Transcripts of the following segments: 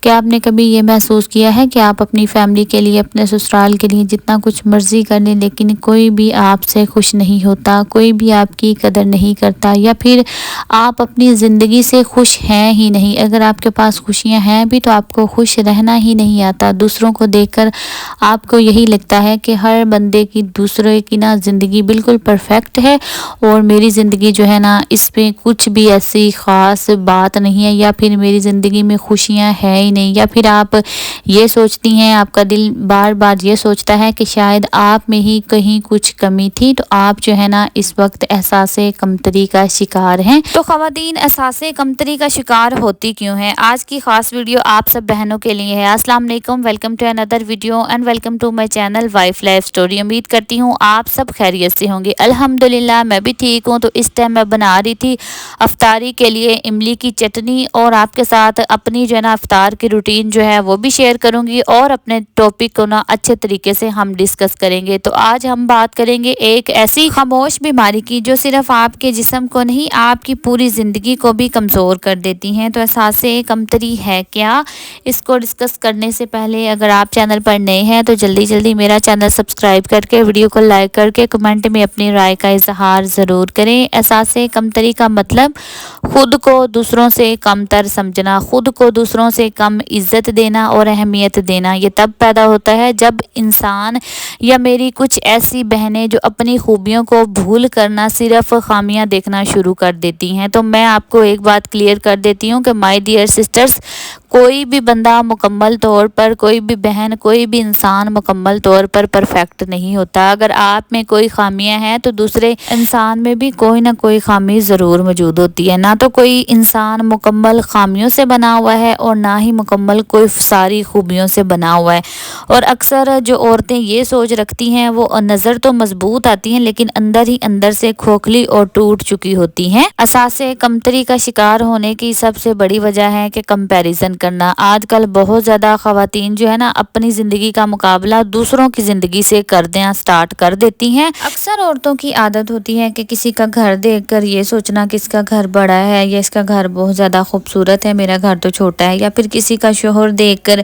کیا آپ نے کبھی یہ محسوس کیا ہے کہ آپ اپنی فیملی کے لیے، اپنے سسرال کے لیے جتنا کچھ مرضی کر لیں لیکن کوئی بھی آپ سے خوش نہیں ہوتا، کوئی بھی آپ کی قدر نہیں کرتا، یا پھر آپ اپنی زندگی سے خوش ہیں ہی نہیں؟ اگر آپ کے پاس خوشیاں ہیں بھی تو آپ کو خوش رہنا ہی نہیں آتا۔ دوسروں کو دیکھ کر آپ کو یہی لگتا ہے کہ ہر بندے کی، دوسرے کی نا زندگی بالکل پرفیکٹ ہے اور میری زندگی جو ہے نا اس پہ کچھ بھی ایسی خاص بات نہیں ہے، یا پھر میری زندگی میں خوشیاں ہے ہی نہیں، یا پھر آپ یہ سوچتی ہیں، آپ کا دل بار بار یہ سوچتا ہے کہ شاید آپ میں ہی کہیں کچھ کمی تھی، تو آپ جو ہے نا اس وقت احساس کمتری کا شکار ہیں۔ تو خواتین احساس کمتری کا شکار ہوتی کیوں ہیں؟ آج کی خاص ویڈیو آپ سب بہنوں کے لیے ہے۔ السلام علیکم، ویلکم ٹو اندر video and welcome to my channel wife life story. امید کرتی ہوں آپ سب خیریت سے ہوں گے۔ الحمدللہ میں بھی ٹھیک ہوں۔ تو اس ٹائم میں بنا رہی تھی افطاری کے لیے املی کی چٹنی، اور آپ کے ساتھ اپنی جو ہے نا افطار کی روٹین جو ہے وہ بھی شیئر کروں گی، اور اپنے ٹاپک کو نا اچھے طریقے سے ہم ڈسکس کریں گے۔ تو آج ہم بات کریں گے ایک ایسی خاموش بیماری کی جو صرف آپ کے جسم کو نہیں، آپ کی پوری زندگی کو بھی کمزور کر دیتی ہیں۔ تو احساس کمتری ہے کیا؟ اس کو ڈسکس کرنے سے پہلے اگر آپ چینل پر نئے ہیں تو جلدی میرا چینل سبسکرائب کر کے، ویڈیو کو لائک کر کے، کمنٹ میں اپنی رائے کا اظہار ضرور کریں۔ احساس کمتری کا مطلب خود کو دوسروں سے کم تر سمجھنا، خود کو دوسروں سے کم عزت دینا اور اہمیت دینا۔ یہ تب پیدا ہوتا ہے جب انسان یا میری کچھ ایسی بہنیں جو اپنی خوبیوں کو بھول کرنا صرف خامیاں دیکھنا شروع کر دیتی ہیں۔ تو میں آپ کو ایک بات کلیئر کر دیتی ہوں کہ مائی ڈیئر سسٹرز، کوئی بھی بندہ مکمل طور پر، کوئی بھی بہن، کوئی بھی انسان مکمل طور پر پرفیکٹ نہیں ہوتا۔ اگر آپ میں کوئی خامیاں ہیں تو دوسرے انسان میں بھی کوئی نہ کوئی خامی ضرور موجود ہوتی ہے۔ نہ تو کوئی انسان مکمل خامیوں سے بنا ہوا ہے اور نہ ہی مکمل کوئی ساری خوبیوں سے بنا ہوا ہے۔ اور اکثر جو عورتیں یہ سوچ رکھتی ہیں وہ نظر تو مضبوط آتی ہیں لیکن اندر ہی اندر سے کھوکھلی اور ٹوٹ چکی ہوتی ہیں۔ احساس کمتری کا شکار ہونے کی سب سے بڑی وجہ ہے کہ کمپیریزن کرنا۔ آج کل بہت زیادہ خواتین جو ہے نا اپنی زندگی کا مقابلہ دوسروں کی زندگی سے کرنا سٹارٹ کر دیتی ہیں۔ اکثر عورتوں کی عادت ہوتی ہے کہ کسی کا گھر دیکھ کر یہ سوچنا کہ اس کا گھر بڑا ہے یا اس کا گھر بہت زیادہ خوبصورت ہے، میرا گھر تو چھوٹا ہے، یا پھر کسی کا شوہر دیکھ کر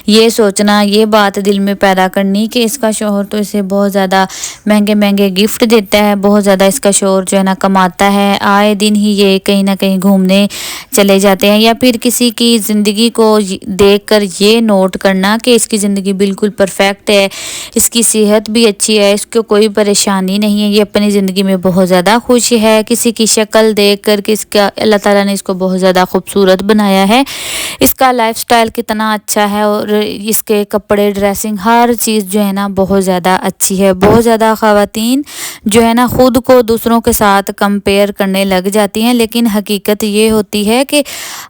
یہ سوچنا، یہ بات دل میں پیدا کرنی کہ اس کا شوہر تو اسے بہت زیادہ مہنگے گفٹ دیتا ہے، بہت زیادہ اس کا شوہر جو ہے نا کماتا ہے، آئے دن ہی یہ کہیں نہ کہیں گھومنے چلے جاتے ہیں، یا پھر کسی کی زندگی کو دیکھ کر یہ نوٹ کرنا کہ اس کی زندگی بالکل پرفیکٹ ہے، اس کی صحت بھی اچھی ہے، اس کو کوئی پریشانی نہیں ہے، یہ اپنی زندگی میں بہت زیادہ خوش ہے۔ کسی کی شکل دیکھ کر کہ اس کا اللہ تعالیٰ نے اس کو بہت زیادہ خوبصورت بنایا ہے، اس کا لائف سٹائل کتنا اچھا ہے، اور اس کے کپڑے، ڈریسنگ، ہر چیز جو ہے نا بہت زیادہ اچھی ہے۔ بہت زیادہ خواتین جو ہے نا خود کو دوسروں کے ساتھ کمپیئر کرنے لگ جاتی ہیں، لیکن حقیقت یہ ہوتی ہے کہ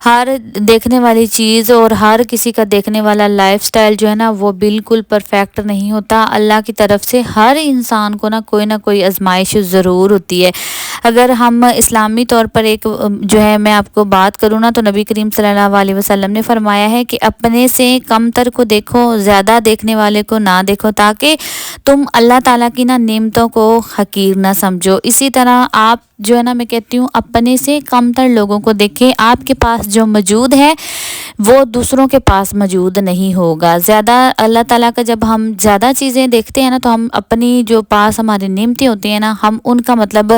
ہر دیکھنے والی چیز اور ہر کسی کا دیکھنے والا لائف سٹائل جو ہے نا وہ بالکل پرفیکٹ نہیں ہوتا۔ اللہ کی طرف سے ہر انسان کو نا کوئی آزمائش ضرور ہوتی ہے۔ اگر ہم اسلامی طور پر ایک جو ہے میں آپ کو بات کروں نا تو نبی کریم صلی اللہ علیہ وسلم نے فرمایا ہے کہ اپنے سے کم تر کو دیکھو، زیادہ دیکھنے والے کو نہ دیکھو، تاکہ تم اللہ تعالیٰ کی نا نعمتوں کو حقیر نہ سمجھو۔ اسی طرح آپ جو ہے نا میں کہتی ہوں اپنے سے کم تر لوگوں کو دیکھیں، آپ کے پاس جو موجود ہے وہ دوسروں کے پاس موجود نہیں ہوگا۔ زیادہ اللہ تعالیٰ کا جب ہم زیادہ چیزیں دیکھتے ہیں نا تو ہم اپنی جو پاس ہماری نعمتیں ہوتی ہیں نا ہم ان کا مطلب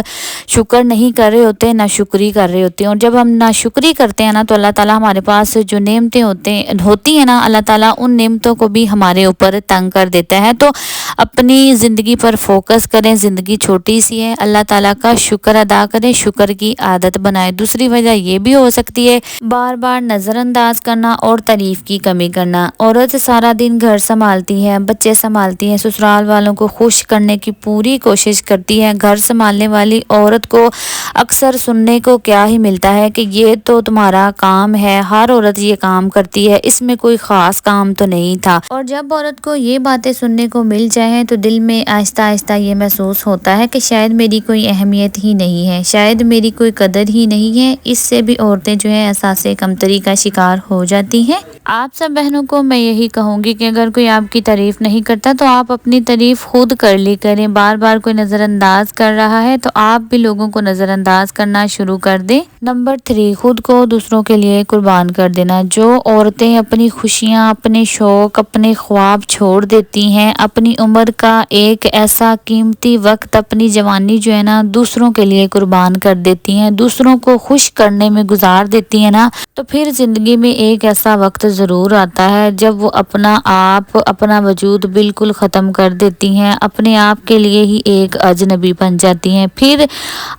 شکر نہیں کر رہے ہوتے، نہ شکری کر رہے ہوتے ہیں، اور جب ہم نہ شکری کرتے ہیں نا تو اللہ تعالیٰ ہمارے پاس جو نعمتیں ہوتی ہیں نا اللہ تعالیٰ ان نعمتوں کو بھی ہمارے اوپر تنگ کر دیتا ہے۔ تو اپنی زندگی پر فوکس کریں، زندگی چھوٹی سی ہے، اللہ تعالیٰ کا شکر ادا کریں، شکر کی عادت بنائیں۔ دوسری وجہ یہ بھی ہو سکتی ہے بار بار نظر انداز کرنا اور تعریف کی کمی کرنا۔ عورت سارا دن گھر سنبھالتی ہے، بچے سنبھالتی ہے، سسرال والوں کو خوش کرنے کی پوری کوشش کرتی ہے۔ گھر سنبھالنے والی عورت کو اکثر سننے کو کیا ہی ملتا ہے کہ یہ تو تمہارا کام ہے، ہر عورت یہ کام کرتی ہے، اس میں کوئی خاص کام تو نہیں تھا۔ اور جب عورت کو یہ باتیں سننے کو مل جائیں تو دل میں آہستہ آہستہ یہ محسوس ہوتا ہے کہ شاید میری کوئی اہمیت ہی نہیں ہے، شاید میری کوئی قدر ہی نہیں ہے۔ اس سے بھی عورتیں جو ہے احساس کمتری کا شکار ہو ہو جاتی ہیں۔ آپ سب بہنوں کو میں یہی کہوں گی کہ اگر کوئی آپ کی تعریف نہیں کرتا تو آپ اپنی تعریف خود کر لی کریں۔ بار بار کوئی نظر انداز کر رہا ہے تو آپ بھی لوگوں کو نظر انداز کرنا شروع کر دیں۔ نمبر 3، خود کو دوسروں کے لیے قربان کر دینا۔ جو عورتیں اپنی خوشیاں، اپنے شوق، اپنے خواب چھوڑ دیتی ہیں، اپنی عمر کا ایک ایسا قیمتی وقت، اپنی جوانی جو ہے نا دوسروں کے لیے قربان کر دیتی ہیں، دوسروں کو خوش کرنے میں گزار دیتی ہیں نا، تو پھر زندگی میں ایک ایسا وقت ضرور آتا ہے جب وہ اپنا آپ، اپنا وجود بالکل ختم کر دیتی ہیں، اپنے آپ کے لیے ہی ایک اجنبی بن جاتی ہیں۔ پھر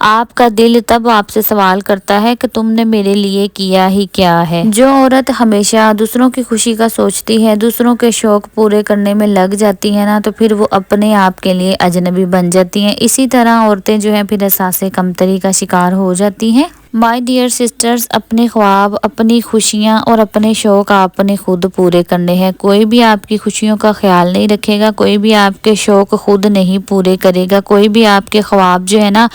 آپ کا دل تب آپ سے سوال کرتا ہے کہ تم نے میرے لیے کیا ہی کیا ہے۔ جو عورت ہمیشہ دوسروں کی خوشی کا سوچتی ہے، دوسروں کے شوق پورے کرنے میں لگ جاتی ہے نا، تو پھر وہ اپنے آپ کے لیے اجنبی بن جاتی ہیں۔ اسی طرح عورتیں جو ہیں پھر احساس کمتری کا شکار ہو جاتی ہیں۔ مائی ڈیئر سسٹرز، اپنے خواب، اپنی خوشیاں اور اپنے شوق آپ نے خود پورے کرنے ہیں۔ کوئی بھی آپ کی خوشیوں کا خیال نہیں رکھے گا، کوئی بھی آپ کے شوق خود نہیں پورے کرے گا، کوئی بھی آپ کے خواب جو ہے نا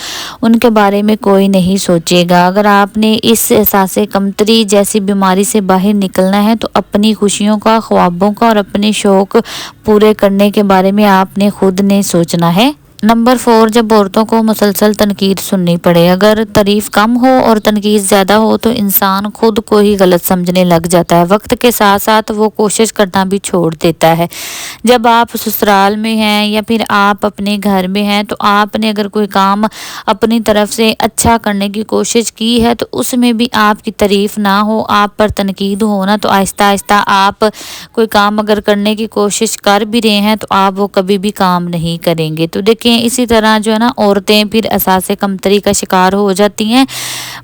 ان کے بارے میں کوئی نہیں سوچے گا۔ اگر آپ نے اس احساس کمتری جیسی بیماری سے باہر نکلنا ہے تو اپنی خوشیوں کا، خوابوں کا اور اپنے شوق پورے کرنے کے بارے میں آپ نے خود نے سوچنا ہے۔ نمبر 4، جب عورتوں کو مسلسل تنقید سننی پڑے۔ اگر تعریف کم ہو اور تنقید زیادہ ہو تو انسان خود کو ہی غلط سمجھنے لگ جاتا ہے۔ وقت کے ساتھ ساتھ وہ کوشش کرنا بھی چھوڑ دیتا ہے۔ جب آپ سسرال میں ہیں یا پھر آپ اپنے گھر میں ہیں تو آپ نے اگر کوئی کام اپنی طرف سے اچھا کرنے کی کوشش کی ہے تو اس میں بھی آپ کی تعریف نہ ہو، آپ پر تنقید ہو نا، تو آہستہ آہستہ آپ کوئی کام اگر کرنے کی کوشش کر بھی رہے ہیں تو آپ وہ کبھی بھی کام نہیں کریں گے۔ تو دیکھیں اسی طرح جو ہے نا عورتیں پھر احساس کمتری کا شکار ہو جاتی ہیں۔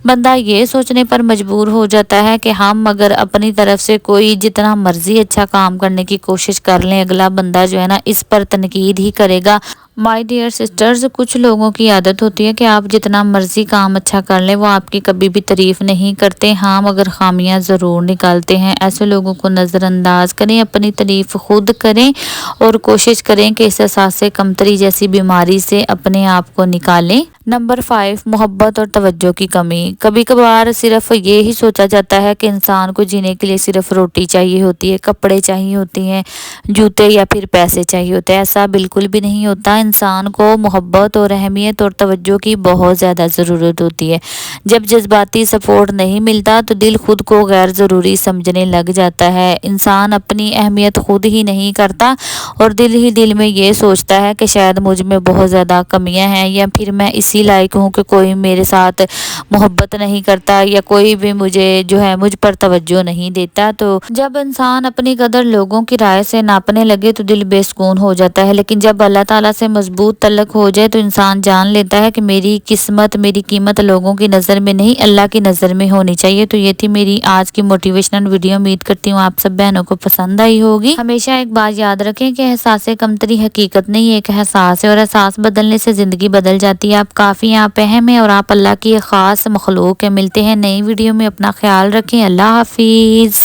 بندہ یہ سوچنے پر مجبور ہو جاتا ہے کہ ہم اگر اپنی طرف سے کوئی جتنا مرضی اچھا کام کرنے کی کوشش کر لیں، اگلا بندہ جو ہے نا اس پر تنقید ہی کرے گا۔ مائی ڈیئر سسٹرز، کچھ لوگوں کی عادت ہوتی ہے کہ آپ جتنا مرضی کام اچھا کر لیں وہ آپ کی کبھی بھی تعریف نہیں کرتے، ہاں مگر خامیاں ضرور نکالتے ہیں۔ ایسے لوگوں کو نظر انداز کریں، اپنی تعریف خود کریں اور کوشش کریں کہ اس احساس کمتری جیسی بیماری سے اپنے آپ کو نکالیں۔ نمبر 5، محبت اور توجہ کی کمی۔ کبھی کبھار صرف یہی سوچا جاتا ہے کہ انسان کو جینے کے لیے صرف روٹی چاہیے ہوتی ہے، کپڑے چاہیے ہوتے ہیں، جوتے یا پھر پیسے چاہیے ہوتے ہیں۔ ایسا بالکل بھی نہیں ہوتا۔ انسان کو محبت اور اہمیت اور توجہ کی بہت زیادہ ضرورت ہوتی ہے۔ جب جذباتی سپورٹ نہیں ملتا تو دل خود کو غیر ضروری سمجھنے لگ جاتا ہے۔ انسان اپنی اہمیت خود ہی نہیں کرتا اور دل ہی دل میں یہ سوچتا ہے کہ شاید مجھ میں بہت زیادہ کمیاں ہیں، یا پھر میں اسی لائق ہوں کہ کوئی میرے ساتھ محبت نہیں کرتا یا کوئی بھی مجھ پر توجہ نہیں دیتا۔ تو جب انسان اپنی قدر لوگوں کی رائے سے ناپنے لگے تو دل بے سکون ہو جاتا ہے، لیکن جب اللہ تعالیٰ سے مضبوط تعلق ہو جائے تو انسان جان لیتا ہے کہ میری قسمت، میری قیمت لوگوں کی نظر میں نہیں اللہ کی نظر میں ہونی چاہیے۔ تو یہ تھی میری آج کی موٹیویشنل ویڈیو۔ امید کرتی ہوں آپ سب بہنوں کو پسند آئی ہوگی۔ ہمیشہ ایک بات یاد رکھیں کہ احساس کمتری حقیقت نہیں، ایک احساس ہے اور احساس بدلنے سے زندگی بدل جاتی ہے۔ آپ کافی ہیں، آپ اہم ہیں اور آپ اللہ کی ایک خاص مخلوق ہیں۔ ملتے ہیں نئی ویڈیو میں، اپنا خیال رکھیں۔ اللہ حافظ۔